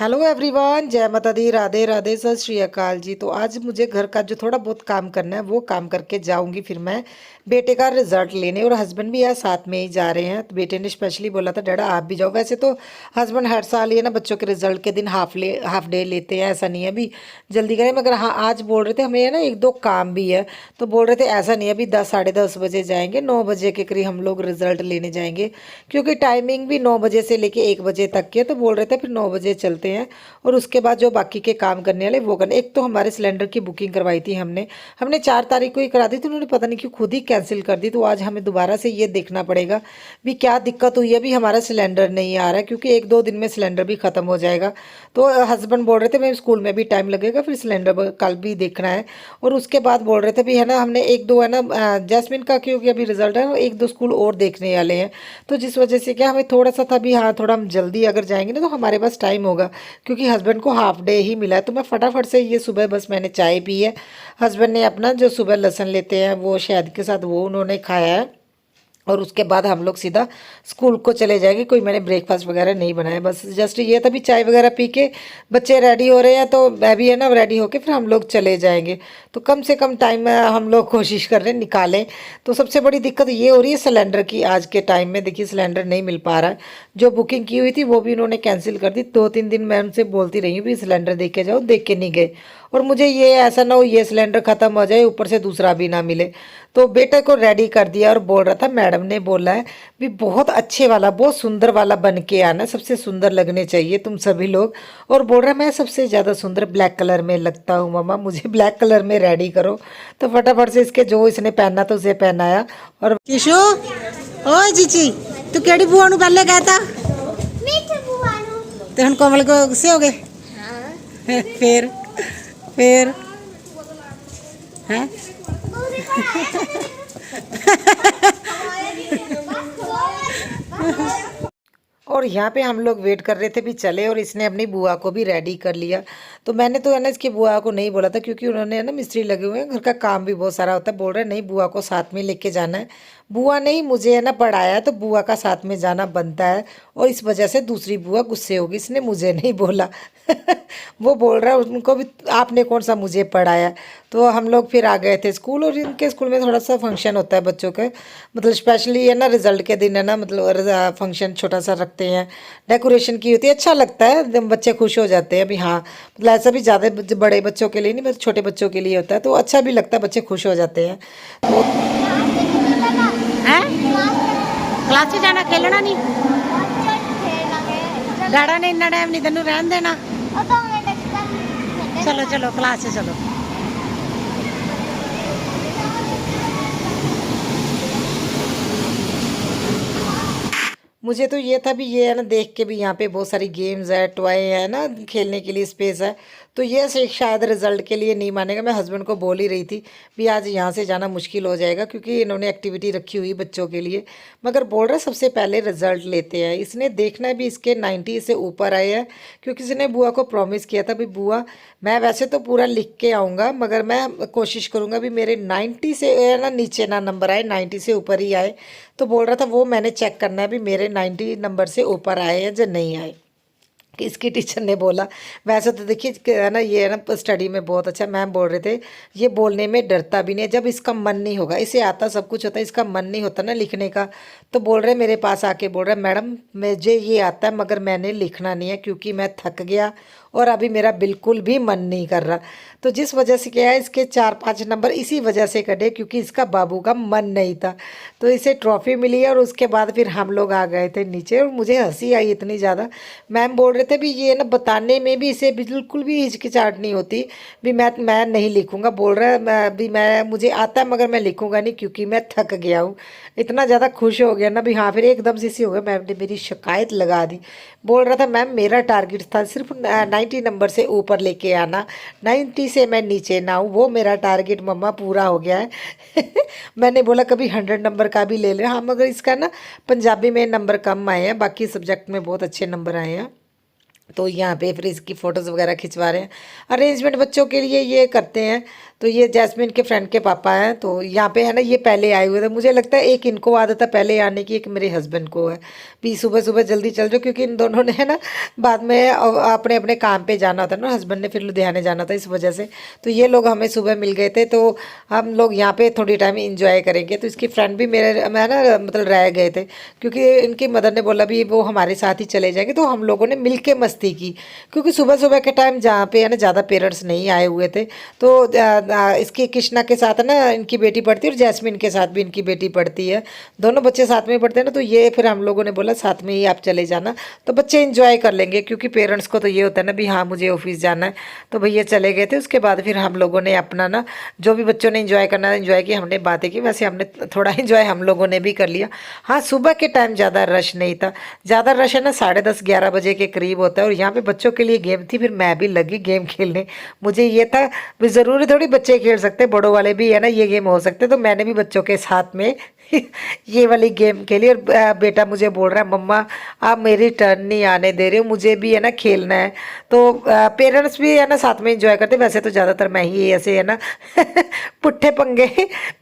Hello everyone, जय माता दी, राधे राधे, सत श्री अकाल जी। तो आज मुझे घर का जो थोड़ा बहुत काम करना है वो काम करके जाऊंगी फिर मैं बेटे का रिजल्ट लेने। और हस्बैंड भी यार साथ में ही जा रहे हैं। तो बेटे ने स्पेशली बोला था डैडा आप भी जाओ। वैसे तो हस्बैंड हर साल ये ना बच्चों के रिजल्ट के दिन हाफ डे लेते हैं, ऐसा नहीं है अभी जल्दी करें। मगर हाँ, आज बोल रहे थे हमें है ना एक दो काम भी है, तो बोल रहे थे ऐसा नहीं है अभी 10 साढ़े 10 बजे जाएंगे, 9 बजे के करीब हम लोग रिजल्ट लेने जाएंगे, क्योंकि टाइमिंग भी 9 बजे से लेके 1 बजे तक की है। तो बोल रहे थे फिर 9 बजे चलते हैं और उसके बाद जो बाकी के काम करने वाले वो करने। एक तो हमारे सिलेंडर की बुकिंग करवाई थी हमने हमने 4 तारीख को ही करा दी थी, उन्होंने पता नहीं क्यों खुद ही कैंसिल कर दी। तो आज हमें दोबारा से ये देखना पड़ेगा भी क्या दिक्कत हुई है। भी हमारा सिलेंडर नहीं आ रहा है, क्योंकि 1 2 दिन में सिलेंडर भी ख़त्म हो जाएगा। तो हस्बैंड बोल रहे थे मैं स्कूल में भी टाइम लगेगा, फिर सिलेंडर कल भी देखना है। और उसके बाद बोल रहे थे भी है ना हमने एक दो है ना जैस्मिन का, क्योंकि अभी रिजल्ट है, एक दो स्कूल और देखने वाले हैं। तो जिस वजह से क्या हमें थोड़ा सा था भी, हाँ थोड़ा हम जल्दी अगर जाएंगे ना तो हमारे पास टाइम होगा, क्योंकि हस्बैंड को हाफ डे ही मिला है। तो मैं फटाफट से ये सुबह बस मैंने चाय पी है। हस्बैंड ने अपना जो सुबह लहसुन लेते हैं वो शहद के साथ वो उन्होंने खाया है। और उसके बाद हम लोग सीधा स्कूल को चले जाएंगे। कोई मैंने ब्रेकफास्ट वगैरह नहीं बनाया, बस जस्ट ये तभी चाय वगैरह पी के बच्चे रेडी हो रहे हैं, तो मैं भी है ना रेडी होके फिर हम लोग चले जाएंगे। तो कम से कम टाइम में हम लोग कोशिश कर रहे हैं निकालें। तो सबसे बड़ी दिक्कत ये हो रही है सिलेंडर की। आज के टाइम में देखिए सिलेंडर नहीं मिल पा रहा है। जो बुकिंग की हुई थी वो भी उन्होंने कैंसिल कर दी। 2 3 दिन मैं उनसे बोलती रही हूँ भी सिलेंडर देख के जाओ, देख के नहीं गए। और मुझे ये ऐसा ना हो ये सिलेंडर ख़त्म हो जाए ऊपर से दूसरा भी ना मिले। तो बेटे को रेडी कर दिया और बोल रहा था मैडम ने बोला है भी बहुत अच्छे वाला बहुत सुंदर वाला बन के आना, सबसे सुंदर लगने चाहिए तुम सभी लोग। और बोल रहा है मैं सबसे ज़्यादा सुंदर ब्लैक कलर में लगता हूँ मम्मा, मुझे ब्लैक कलर में रेडी करो। तो फटाफट से इसके जो इसने पहनना था उसे पहनाया। और टीशू ओ जीची तू केड़ी बुआ नु पहले कहता मीठू बुआ नु। ते हुन कोमल को गुस्से हो गए। हाँ। फिर हैं पूरी बनाया और यहाँ पे हम लोग वेट कर रहे थे भी चले, और इसने अपनी बुआ को भी रेडी कर लिया। तो मैंने तो है ना इसकी बुआ को नहीं बोला था, क्योंकि उन्होंने है ना मिस्त्री लगे हुए हैं, घर का काम भी बहुत सारा होता है। बोल रहे नहीं बुआ को साथ में लेके जाना है। बुआ नहीं मुझे है ना पढ़ाया है, तो बुआ का साथ में जाना बनता है। और इस वजह से दूसरी बुआ गुस्से होगी, इसने मुझे नहीं बोला। वो बोल रहा है उनको भी आपने कौन सा मुझे पढ़ाया। तो हम लोग फिर आ गए थे स्कूल। और इनके स्कूल में थोड़ा सा फंक्शन होता है बच्चों के, मतलब स्पेशली है ना रिजल्ट के दिन है ना, मतलब फंक्शन छोटा सा रखते हैं, डेकोरेशन की होती है, अच्छा लगता है एकदम, बच्चे खुश हो जाते हैं। अभी हाँ मतलब ऐसा भी ज़्यादा बड़े बच्चों के लिए नहीं, मतलब छोटे बच्चों के लिए होता है, तो अच्छा भी लगता है, बच्चे खुश हो जाते हैं। हैं क्लास से जाना खेलना नहीं। डैडा ने इतना टाइम नहीं तेन रहन देना। चलो चलो क्लास से चलो। मुझे तो ये था भी ये है ना देख के भी यहाँ पे बहुत सारी गेम्स है, टॉय है ना, खेलने के लिए स्पेस है। तो ये से शायद रिजल्ट के लिए नहीं मानेगा। मैं हस्बैंड को बोल ही रही थी भी आज यहाँ से जाना मुश्किल हो जाएगा, क्योंकि इन्होंने एक्टिविटी रखी हुई बच्चों के लिए। मगर बोल रहा सबसे पहले रिजल्ट लेते हैं, इसने देखना है भी इसके 90 से ऊपर आए हैं। क्योंकि इसने बुआ को प्रॉमिस किया था भी बुआ मैं वैसे तो पूरा लिख के आऊँगा, मगर मैं कोशिश करूँगा भी मेरे 90 से है ना नीचे ना नंबर आए, 90 से ऊपर ही आए। तो बोल रहा था वो मैंने चेक करना है भी मेरे 90 नंबर से ऊपर आए हैं या नहीं आए। कि इसकी टीचर ने बोला वैसे तो देखिए है ना ये है ना स्टडी में बहुत अच्छा। मैम बोल रहे थे ये बोलने में डरता भी नहीं है, जब इसका मन नहीं होगा, इसे आता सब कुछ होता है, इसका मन नहीं होता ना लिखने का। तो बोल रहे मेरे पास आके बोल रहे मैडम मुझे ये आता है मगर मैंने लिखना नहीं है, क्योंकि मैं थक गया और अभी मेरा बिल्कुल भी मन नहीं कर रहा। तो जिस वजह से क्या है इसके 4 5 नंबर इसी वजह से कटे, क्योंकि इसका बाबू का मन नहीं था। तो इसे ट्रॉफी मिली है। और उसके बाद फिर हम लोग आ गए थे नीचे, और मुझे हंसी आई इतनी ज़्यादा। मैम बोल रहे थे भी ये ना बताने में भी इसे बिल्कुल भी हिचकिचाहट नहीं होती भी मैं नहीं लिखूँगा। बोल रहा है मैं मुझे आता है मगर मैं लिखूँगा नहीं, क्योंकि मैं थक गया हूँ। इतना ज़्यादा खुश हो गया ना भी हाँ, फिर एकदम से इसी हो गया, मैम ने मेरी शिकायत लगा दी। बोल रहा था मैम मेरा टारगेट था सिर्फ 90 नंबर से ऊपर लेके आना, 90 से मैं नीचे ना हूँ, वो मेरा टारगेट मम्मा पूरा हो गया है। मैंने बोला कभी 100 नंबर का भी ले ले। हाँ मगर इसका ना पंजाबी में नंबर कम आए हैं, बाकी सब्जेक्ट में बहुत अच्छे नंबर आए हैं। तो यहाँ पे फिर इसकी फ़ोटोज़ वगैरह खिंचवा रहे हैं। अरेंजमेंट बच्चों के लिए ये करते हैं। तो ये जैस्मिन के फ्रेंड के पापा हैं। तो यहाँ पे है ना, ये पहले आए हुए थे। मुझे लगता है एक इनको आदत है पहले आने की, एक मेरे हस्बैंड को है भी सुबह सुबह जल्दी चल जाओ, क्योंकि इन दोनों ने है ना बाद में अपने अपने काम पे जाना होता है ना। हस्बैंड ने फिर लुधियाने जाना था, इस वजह से तो ये लोग हमें सुबह मिल गए थे। तो हम लोग यहाँ पे थोड़ी टाइम इंजॉय करेंगे। तो इसकी फ्रेंड भी मेरे मैं ना मतलब रह गए थे, क्योंकि इनकी मदर ने बोला भी वो हमारे साथ ही चले जाएंगे। तो हम लोगों ने मिल के मस्ती की, क्योंकि सुबह सुबह के टाइम जहाँ पे है ना ज़्यादा पेरेंट्स नहीं आए हुए थे। तो इसकी कृष्णा के साथ है ना इनकी बेटी पढ़ती है, और जैस्मिन के साथ भी इनकी बेटी पढ़ती है। दोनों बच्चे साथ में पढ़ते हैं ना। तो ये फिर हम लोगों ने बोला साथ में ही आप चले जाना, तो बच्चे इंजॉय कर लेंगे, क्योंकि पेरेंट्स को तो ये होता है ना भी हाँ मुझे ऑफिस जाना है। तो भैया चले गए थे। उसके बाद फिर हम लोगों ने अपना ना जो भी बच्चों ने इंजॉय करना है इंजॉय किया, हमने बातें की। वैसे हमने थोड़ा इंजॉय हम लोगों ने भी कर लिया। हाँ, सुबह के टाइम ज़्यादा रश नहीं था। ज़्यादा रश है ना 10:30-11 बजे के करीब होता है। और यहाँ पे बच्चों के लिए गेम थी, फिर मैं भी लगी गेम खेलने। मुझे ये था भी ज़रूरी थोड़ी बच्चे खेल सकते, बड़ों वाले भी है ना ये गेम हो सकते। तो मैंने भी बच्चों के साथ में ये वाली गेम खेली। और बेटा मुझे बोल रहा है मम्मा आप मेरी टर्न नहीं आने दे रहे हो, मुझे भी है ना खेलना है। तो पेरेंट्स भी है ना साथ में एंजॉय करते। वैसे तो ज़्यादातर मैं ही ऐसे है ना पुट्ठे पंगे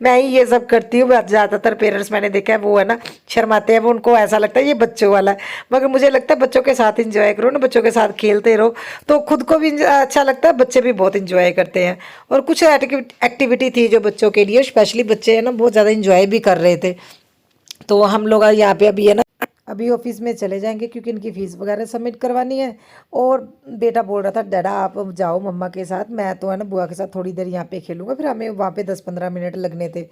मैं ही ये सब करती हूँ। ज़्यादातर पेरेंट्स मैंने देखा है वो है ना शर्माते हैं, वो उनको ऐसा लगता है ये बच्चों वाला है। मगर मुझे लगता है बच्चों के साथ इंजॉय करो ना, बच्चों के साथ खेलते रहो, तो खुद को भी अच्छा लगता है, बच्चे भी बहुत इंजॉय करते हैं। और कुछ एक्टिविटी थी जो बच्चों के लिए, स्पेशली बच्चे है ना बहुत ज़्यादा इंजॉय भी कर रहे थे। तो हम लोग यहाँ पे अभी है ना अभी ऑफिस में चले जाएंगे, क्योंकि इनकी फ़ीस वगैरह सबमिट करवानी है। और बेटा बोल रहा था डैडा आप जाओ मम्मा के साथ, मैं तो है ना बुआ के साथ थोड़ी देर यहाँ पे खेलूँगा। फिर हमें वहाँ पे 10-15 मिनट लगने थे।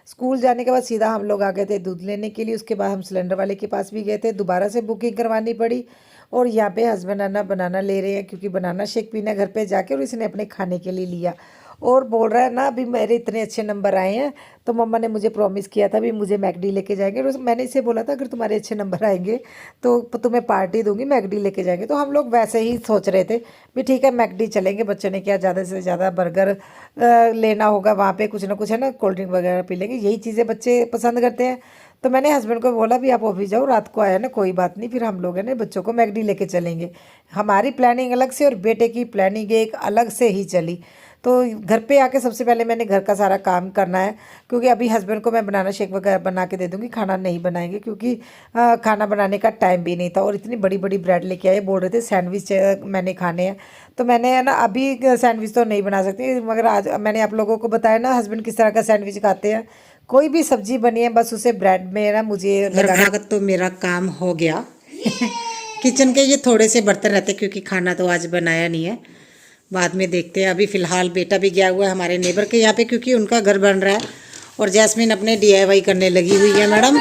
स्कूल जाने के बाद सीधा हम लोग आ गए थे दूध लेने के लिए। उसके बाद हम सिलेंडर वाले के पास भी गए थे, दोबारा से बुकिंग करवानी पड़ी। और यहाँ पे हस्बैंड है ना बनाना ले रहे हैं, क्योंकि बनाना शेक पीना घर पे जाके, और इसने अपने खाने के लिए लिया। और बोल रहा है ना अभी मेरे इतने अच्छे नंबर आए हैं, तो मम्मा ने मुझे प्रॉमिस किया था भी मुझे मैकडी लेके जाएंगे। और मैंने इसे बोला था अगर तुम्हारे अच्छे नंबर आएंगे तो तुम्हें पार्टी दूंगी, मैकडी लेके जाएंगे। तो हम लोग वैसे ही सोच रहे थे भी ठीक है मैकडी चलेंगे। बच्चों ने क्या ज़्यादा से ज़्यादा बर्गर लेना होगा, वहाँ पे कुछ ना कुछ है ना कोल्ड ड्रिंक वगैरह पी लेंगे, यही चीज़ें बच्चे पसंद करते हैं। तो मैंने हस्बैंड को बोला भी आप ऑफिस जाओ, रात को आया ना कोई बात नहीं, फिर हम लोग है ना बच्चों को मैकडी लेके चलेंगे। हमारी प्लानिंग अलग से और बेटे की प्लानिंग एक अलग से ही चली। तो घर पे आके सबसे पहले मैंने घर का सारा काम करना है, क्योंकि अभी हस्बैंड को मैं बनाना शेक वगैरह बना के दे दूँगी, खाना नहीं बनाएंगे, क्योंकि खाना बनाने का टाइम भी नहीं था। और इतनी बड़ी बड़ी ब्रेड लेके आए, बोल रहे थे सैंडविच मैंने खाने हैं। तो मैंने है ना अभी सैंडविच तो नहीं बना सकती, मगर आज मैंने आप लोगों को बताया ना हस्बैंड किस तरह का सैंडविच खाते हैं। कोई भी सब्जी बनी है बस उसे ब्रेड में ना मुझे लगाना। तो मेरा काम हो गया किचन के ये थोड़े से बर्तन रहते, क्योंकि खाना तो आज बनाया नहीं है, बाद में देखते हैं। अभी फ़िलहाल बेटा भी गया हुआ है हमारे नेबर के यहाँ पे, क्योंकि उनका घर बन रहा है। और जैस्मिन अपने DIY करने लगी हुई है मैडम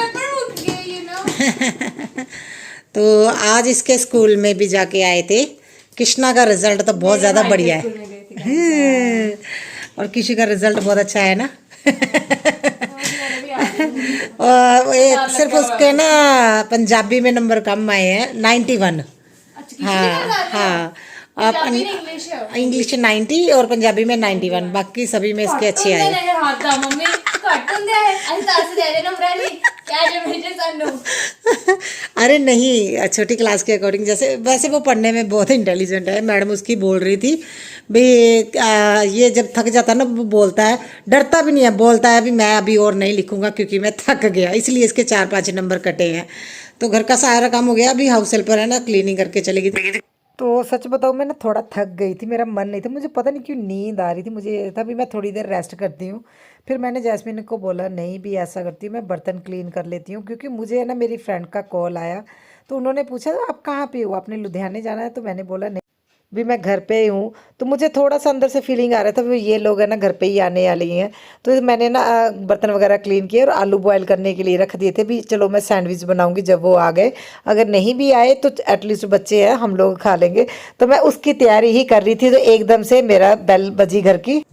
तो आज इसके स्कूल में भी जाके आए थे। कृष्णा का रिजल्ट तो बहुत ज़्यादा बढ़िया है और किसी का रिजल्ट बहुत अच्छा है ना और एक सिर्फ उसके ना पंजाबी में नंबर कम आए हैं 91। हाँ हाँ, आप इंग्लिश 90 और पंजाबी में 91, बाकी सभी में इसके अच्छे आए। अरे नहीं, छोटी क्लास के अकॉर्डिंग, जैसे वैसे वो पढ़ने में बहुत इंटेलिजेंट है। मैडम उसकी बोल रही थी भी ये जब थक जाता है ना वो बोलता है, डरता भी नहीं है, बोलता है भी मैं अभी और नहीं लिखूंगा क्योंकि मैं थक गया, इसलिए इसके 4-5 नंबर कटे हैं। तो घर का सारा काम हो गया, अभी हाउस हेल्पर है ना क्लीनिंग करके चलेगी। तो सच बताऊँ मैं ना थोड़ा थक गई थी, मेरा मन नहीं था, मुझे पता नहीं क्यों नींद आ रही थी। मुझे ये था भी मैं थोड़ी देर रेस्ट करती हूँ। फिर मैंने जैस्मिन को बोला नहीं भी ऐसा करती हूँ, मैं बर्तन क्लीन कर लेती हूँ, क्योंकि मुझे है ना मेरी फ्रेंड का कॉल आया। तो उन्होंने पूछा आप कहाँ पे हो, आपने लुधियाने जाना है? तो मैंने बोला नहीं भी मैं घर पे ही हूँ। तो मुझे थोड़ा सा अंदर से फीलिंग आ रहा था भी ये लोग है ना घर पे ही आने वाले हैं। तो मैंने ना बर्तन वगैरह क्लीन किए और आलू बॉयल करने के लिए रख दिए थे भी चलो मैं सैंडविच बनाऊंगी जब वो आ गए। अगर नहीं भी आए तो एटलीस्ट बच्चे हैं हम लोग खा लेंगे। तो मैं उसकी तैयारी ही कर रही थी, तो एकदम से मेरा बेल बजी घर की।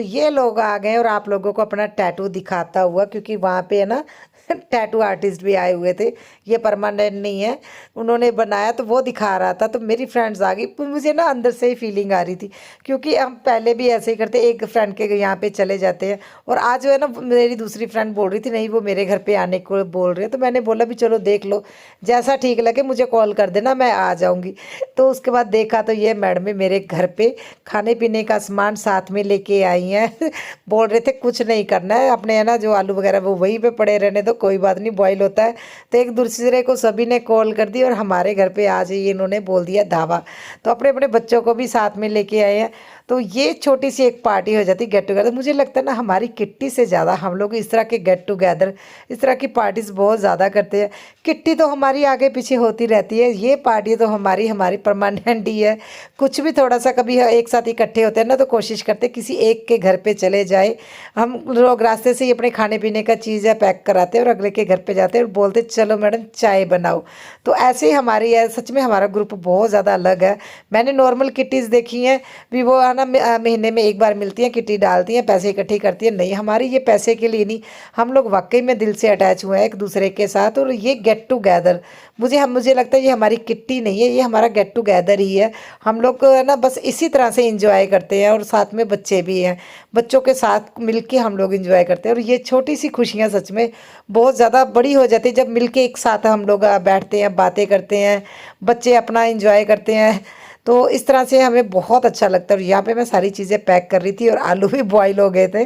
ये लोग आ गए और आप लोगों को अपना टैटू दिखाता हुआ, क्योंकि वहाँ पे है ना टैटू आर्टिस्ट भी आए हुए थे, ये परमानेंट नहीं है, उन्होंने बनाया तो वो दिखा रहा था। तो मेरी फ्रेंड्स आ गई, पर मुझे ना अंदर से ही फीलिंग आ रही थी, क्योंकि हम पहले भी ऐसे ही करते, एक फ्रेंड के यहाँ पे चले जाते हैं। और आज जो है ना मेरी दूसरी फ्रेंड बोल रही थी नहीं वो मेरे घर पे आने को बोल रही है, तो मैंने बोला भी चलो देख लो, जैसा ठीक लगे मुझे कॉल कर देना, मैं आ जाऊँगी। तो उसके बाद देखा तो ये मैडम मेरे घर पे खाने पीने का सामान साथ में लेके आई हैं बोल रहे थे कुछ नहीं करना है, अपने है ना जो आलू वगैरह वो वहीं पे पड़े रहने दो, कोई बात नहीं बॉईल होता है। तो एक दूसरे को सभी ने कॉल कर दी और हमारे घर पे आज ये इन्होंने बोल दिया धावा। तो अपने अपने बच्चों को भी साथ में लेके आए हैं। तो ये छोटी सी एक पार्टी हो जाती, गेट टुगेदर। मुझे लगता है ना हमारी किट्टी से ज़्यादा हम लोग इस तरह के गेट टुगेदर, इस तरह की पार्टीज बहुत ज़्यादा करते हैं। किट्टी तो हमारी आगे पीछे होती रहती है, ये पार्टी तो हमारी हमारी परमानेंट ही है। कुछ भी थोड़ा सा कभी एक साथ इकट्ठे होते हैं ना तो कोशिश करते हैं किसी एक के घर पे चले जाए। हम लोग रास्ते से ही अपने खाने पीने का चीज़ है पैक कराते हैं और अगले के घर पे जाते हैं और बोलते चलो मैडम चाय बनाओ। तो ऐसे ही हमारी है, सच में हमारा ग्रुप बहुत ज़्यादा अलग है। मैंने नॉर्मल किट्टीज़ देखी हैं भी, वो है ना महीने में एक बार मिलती हैं, किट्टी डालती हैं, पैसे इकट्ठे करती हैं। नहीं, हमारी ये पैसे के लिए नहीं, हम लोग वाकई में दिल से अटैच हुए हैं एक दूसरे के साथ। और ये गेट टुगेदर मुझे लगता है ये हमारी किट्टी नहीं है, ये हमारा गेट टुगेदर ही है। हम लोग ना बस इसी तरह से इंजॉय करते हैं और साथ में बच्चे भी हैं, बच्चों के साथ मिलके हम लोग इंजॉय करते हैं। और ये छोटी सी खुशियाँ सच में बहुत ज़्यादा बड़ी हो जाती है जब मिलके एक साथ हम लोग बैठते हैं, बातें करते हैं, बच्चे अपना इंजॉय करते हैं। तो इस तरह से हमें बहुत अच्छा लगता है। और यहाँ पे मैं सारी चीज़ें पैक कर रही थी और आलू भी बॉईल हो गए थे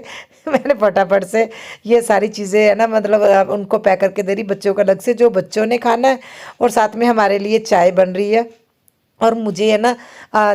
मैंने फटाफट से ये सारी चीज़ें है ना मतलब उनको पैक करके दे रही, बच्चों का अलग से जो बच्चों ने खाना है, और साथ में हमारे लिए चाय बन रही है। और मुझे है ना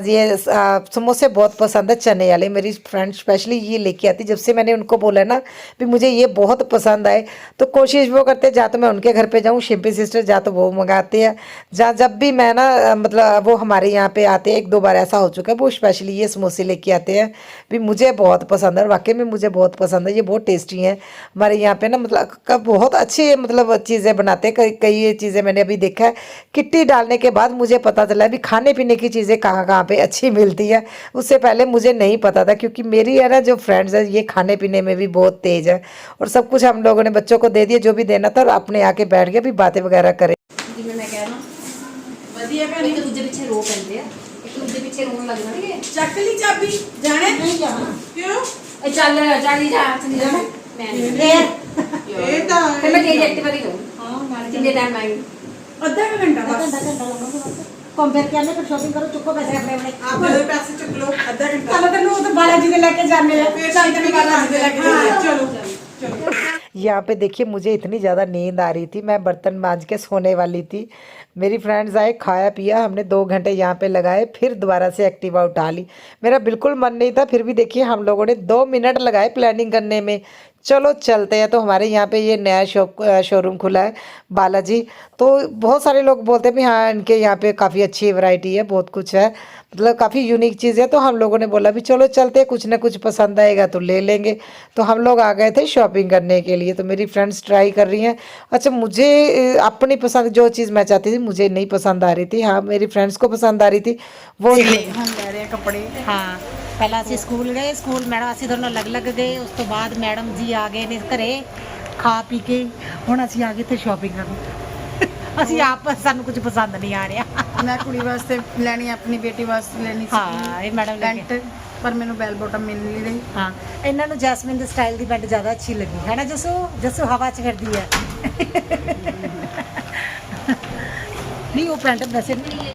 ये समोसे बहुत पसंद है, चने वाले। मेरी फ्रेंड स्पेशली ये लेके आती, जब से मैंने उनको बोला ना भी मुझे ये बहुत पसंद आए, तो कोशिश वो करते जा तो मैं उनके घर पे जाऊँ, शिम्पी सिस्टर जा तो वो मंगाते हैं, जब भी मैं ना मतलब वो हमारे यहाँ पे आते हैं, एक दो बार ऐसा हो चुका है, वो स्पेशली ये समोसे लेके आते हैं भी मुझे बहुत पसंद है। और वाकई में मुझे बहुत पसंद है, ये बहुत टेस्टी हैं। हमारे यहाँ पे ना मतलब बहुत अच्छी मतलब चीज़ें बनाते हैं। कई चीज़ें मैंने अभी देखा है, किट्टी डालने के बाद मुझे पता चला भी खाने पीने की चीज़ें कहाँ कहाँ पे अच्छी मिलती है। उससे पहले मुझे नहीं पता था, क्योंकि मेरी है ना जो फ्रेंड्स है ये खाने पीने में भी बहुत तेज़ है। और सब कुछ हम लोगों ने बच्चों को दे दिया जो भी देना था, और अपने आके बैठ गया भी बातें वगैरह करें। ਜਿਵੇਂ ਮੈਂ ਕਹਿ ਰਹਾ ਵਧੀਆ ਭੈਣੇ, ਇੱਕ ਦੂਜੇ ਪਿੱਛੇ ਰੋ ਪੈਂਦੇ ਆ, ਇੱਕ ਦੂਜੇ ਪਿੱਛੇ ਰੋਣ ਲੱਗ ਜਾਣਗੇ। ਚੱਕ ਲਈ ਚਾਬੀ, ਜਾਣਾ ਨਹੀਂ ਜਾਣਾ ਕਿਉਂ? ਇਹ ਚੱਲ ਚੱਲ ਜਾ ਚਲੀ ਜਾਣਾ ਮੈਂ ਇਹ ਤਾਂ ਫਿਰ ਮੈਂ ਤੇਰੀ ਐਕਟਿਵਾ ਦੀ ਲਊਂ। ਹਾਂ ਕਿੰਨੇ ਟਾਈਮ ਆਏਗੀ? ਅੱਧਾ ਘੰਟਾ ਬਸ। कंपेयर करने पर शॉपिंग करो, चुको पैसे अपने अपने आप मेरे पैसे चुक लो, आधा घंटा। चलो तो तो बालाजी ने लेके जाने हैं, फिर शायद भी बालाजी लेके जाएंगे। चलो चलो। यहाँ पे देखिए मुझे इतनी ज़्यादा नींद आ रही थी, मैं बर्तन मांज के सोने वाली थी। मेरी फ्रेंड्स आए, खाया पिया, हमने 2 घंटे यहाँ पे लगाए, फिर दोबारा से एक्टिवा उठा ली। मेरा बिल्कुल मन नहीं था, फिर भी देखिए हम लोगों ने 2 मिनट लगाए प्लानिंग करने में, चलो चलते हैं। तो हमारे यहाँ पे ये नया शोरूम खुला है बालाजी। तो बहुत सारे लोग बोलते हैं भी हाँ इनके यहाँ पे काफ़ी अच्छी वैरायटी है, बहुत कुछ है, मतलब काफ़ी यूनिक चीज़ है। तो हम लोगों ने बोला भी चलो चलते हैं, कुछ ना कुछ पसंद आएगा तो ले लेंगे। तो हम लोग आ गए थे शॉपिंग करने के लिए। तो मेरी फ्रेंड्स ट्राई कर रही हैं। अच्छा, मुझे अपनी पसंद जो चीज़ मैं चाहती थी मुझे नहीं पसंद आ रही थी, हाँ मेरी फ्रेंड्स को पसंद आ रही थी वो। हम ले रहे हैं कपड़े। हाँ पहला ਅਸੀਂ ਸਕੂਲ ਗਏ, ਸਕੂਲ ਮੈਡਮ ਅਸੀਂ ਦੋਨੋਂ ਅਲੱਗ-ਅਲੱਗ ਗਏ, ਉਸ ਤੋਂ ਬਾਅਦ ਮੈਡਮ ਜੀ ਆ ਗਏ ਨੇ ਘਰੇ ਖਾ ਪੀ ਕੇ, ਹੁਣ ਅਸੀਂ ਆ ਗਏ ਤੇ ਸ਼ਾਪਿੰਗ ਕਰਨ। ਅਸੀਂ ਆਪ ਸਾਨੂੰ ਕੁਝ ਪਸੰਦ ਨਹੀਂ ਆ ਰਿਹਾ। ਮੈਂ ਕੁੜੀ ਵਾਸਤੇ ਲੈਣੀ, ਆਪਣੀ ਬੇਟੀ ਵਾਸਤੇ ਲੈਣੀ ਸੀ। ਹਾਂ ਇਹ ਮੈਡਮ ਲੈ ਕੇ, ਪਰ ਮੈਨੂੰ ਬੈਲ ਬੋਟਮ ਮਿਲ ਨਹੀਂ ਰਹੀ। ਹਾਂ ਇਹਨਾਂ ਨੂੰ ਜੈਸਮੀਨ ਦੇ ਸਟਾਈਲ ਦੀ ਪੈਂਟ ਜ਼ਿਆਦਾ ਅੱਛੀ ਲੱਗੀ ਹੈ ਨਾ ਜਸੂ? ਜਸੂ ਹਵਾ 'ਚ ਫਿਰਦੀ ਹੈ। ਨਹੀਂ ਉਹ ਪੈਂਟ ਵੈਸੇ ਨਹੀਂ।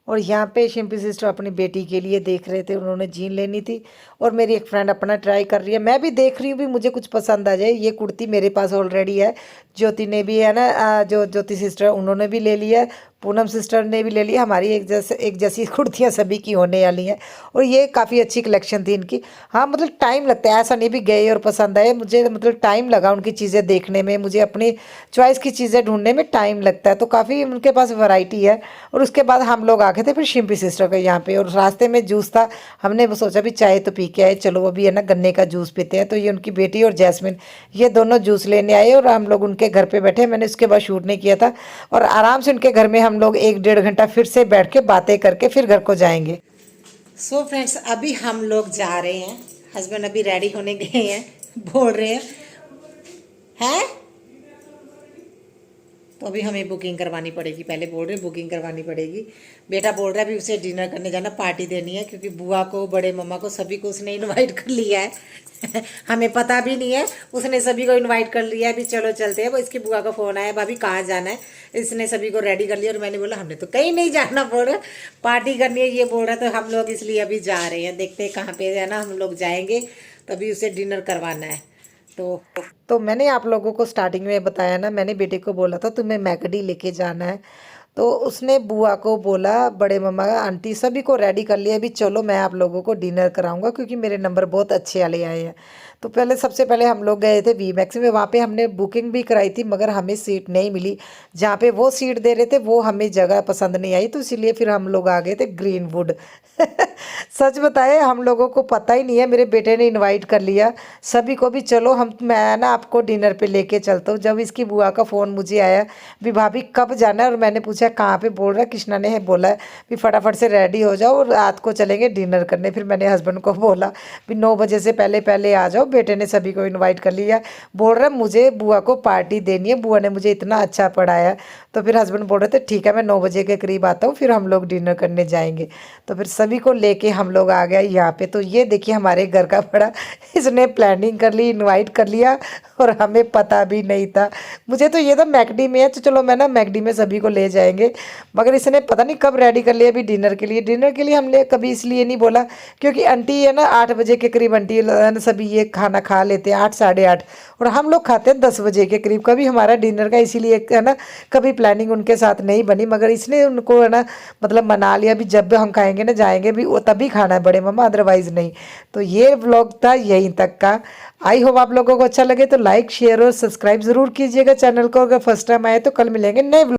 और यहाँ पे शिम्पी सिस्टर अपनी बेटी के लिए देख रहे थे, उन्होंने जीन लेनी थी और मेरी एक फ्रेंड अपना ट्राई कर रही है। मैं भी देख रही हूँ भी मुझे कुछ पसंद आ जाए। ये कुर्ती मेरे पास ऑलरेडी है, ज्योति ने भी है ना, जो ज्योति सिस्टर उन्होंने भी ले लिया है, पूनम सिस्टर ने भी ले लिया। हमारी एक जैसी कुर्तियाँ सभी की होने वाली हैं। और ये काफ़ी अच्छी कलेक्शन थी इनकी। हाँ मतलब टाइम लगता है, ऐसा नहीं भी गए और पसंद आए, मुझे मतलब टाइम लगा उनकी चीज़ें देखने में, मुझे अपनी चॉइस की चीज़ें ढूंढने में टाइम लगता है। तो काफ़ी उनके पास वैरायटी है। और उसके बाद हम लोग आ गए थे फिर शिम्पी सिस्टर के यहाँ पे, और रास्ते में जूस था, हमने वो सोचा भी चाय तो पी के आए, चलो अभी है ना गन्ने का जूस पीते हैं। तो ये उनकी बेटी और जैस्मिन ये दोनों जूस लेने आए और हम लोग उनके घर पे बैठे। मैंने उसके बाद शूट नहीं किया था, और आराम से उनके घर में हम लोग 1-1.5 घंटा फिर से बैठ के बातें करके फिर घर को जाएंगे। सो फ्रेंड्स अभी हम लोग जा रहे हैं हस्बैंड अभी रेडी होने गए हैं, बोल रहे हैं तो अभी हमें बुकिंग करवानी पड़ेगी, पहले बोल रहे बुकिंग करवानी पड़ेगी। बेटा बोल रहा है अभी उसे डिनर करने जाना, पार्टी देनी है, क्योंकि बुआ को, बड़े मम्मा को, सभी को उसने इनवाइट कर लिया है हमें पता भी नहीं है, उसने सभी को इनवाइट कर लिया है। अभी चलो चलते हैं, वो इसकी बुआ का फ़ोन आया, भाभी कहाँ जाना है, इसने सभी को रेडी कर लिया। और मैंने बोला हमने तो कहीं नहीं जाना, बोल रहा पार्टी करनी है, ये बोल रहा तो हम लोग इसलिए अभी जा रहे हैं, देखते हैं कहाँ पे है ना, हम लोग जाएंगे तभी उसे डिनर करवाना है। तो मैंने आप लोगों को स्टार्टिंग में बताया ना, मैंने बेटे को बोला था तुम्हें मैकडी लेके जाना है, तो उसने बुआ को बोला, बड़े मम्मा आंटी सभी को रेडी कर लिया, अभी चलो मैं आप लोगों को डिनर कराऊंगा, क्योंकि मेरे नंबर बहुत अच्छे वाले आए हैं। तो पहले सबसे पहले हम लोग गए थे वी मैक्स में, वहाँ पे हमने बुकिंग भी कराई थी, मगर हमें सीट नहीं मिली। जहाँ पे वो सीट दे रहे थे वो हमें जगह पसंद नहीं आई, तो इसीलिए फिर हम लोग आ गए थे ग्रीनवुड सच बताए हम लोगों को पता ही नहीं है, मेरे बेटे ने इनवाइट कर लिया सभी को भी, चलो मैं ना आपको डिनर पे लेके चलता हूँ। जब इसकी बुआ का फ़ोन मुझे आया भी भाभी कब जाना है, और मैंने पूछा कहाँ पे, बोल रहा कृष्णा ने बोला है भी फटाफट से रेडी हो जाओ और रात को चलेंगे डिनर करने। फिर मैंने हस्बैंड को बोला भी 9 बजे से पहले पहले आ जाओ, बेटे ने सभी को इनवाइट कर लिया। बोल रहा मुझे बुआ को पार्टी देनी है, बुआ ने मुझे इतना अच्छा पढ़ाया। तो फिर हस्बैंड बोल रहे थे ठीक है मैं 9 बजे के करीब आता हूँ, फिर हम लोग डिनर करने जाएंगे। तो फिर सभी को लेके हम लोग आ गए यहाँ पे। तो ये देखिए हमारे घर का बड़ा इसने प्लानिंग कर ली, इनवाइट कर लिया, और हमें पता भी नहीं था। मुझे तो ये था मैकडी में है, तो चलो मैं ना मैकडी में सभी को ले जाएंगे, मगर इसने पता नहीं कब रेडी कर लिया अभी डिनर के लिए। डिनर के लिए हमने कभी इसलिए नहीं बोला क्योंकि आंटी है ना 8 बजे के करीब आंटी सभी ये खाना खा लेते हैं, 8 साढ़े 8, और हम लोग खाते हैं 10 बजे के करीब। कभी हमारा डिनर का इसीलिए है ना कभी प्लानिंग उनके साथ नहीं बनी, मगर इसने उनको है ना मतलब मना लिया भी जब हम खाएंगे ना जाएंगे भी वो तभी खाना है बड़े मम्मा, अदरवाइज़ नहीं। तो ये व्लॉग था यहीं तक का। आई होप आप लोगों को अच्छा लगे तो लाइक शेयर और सब्सक्राइब ज़रूर कीजिएगा चैनल को, अगर फर्स्ट टाइम आए तो। कल मिलेंगे नए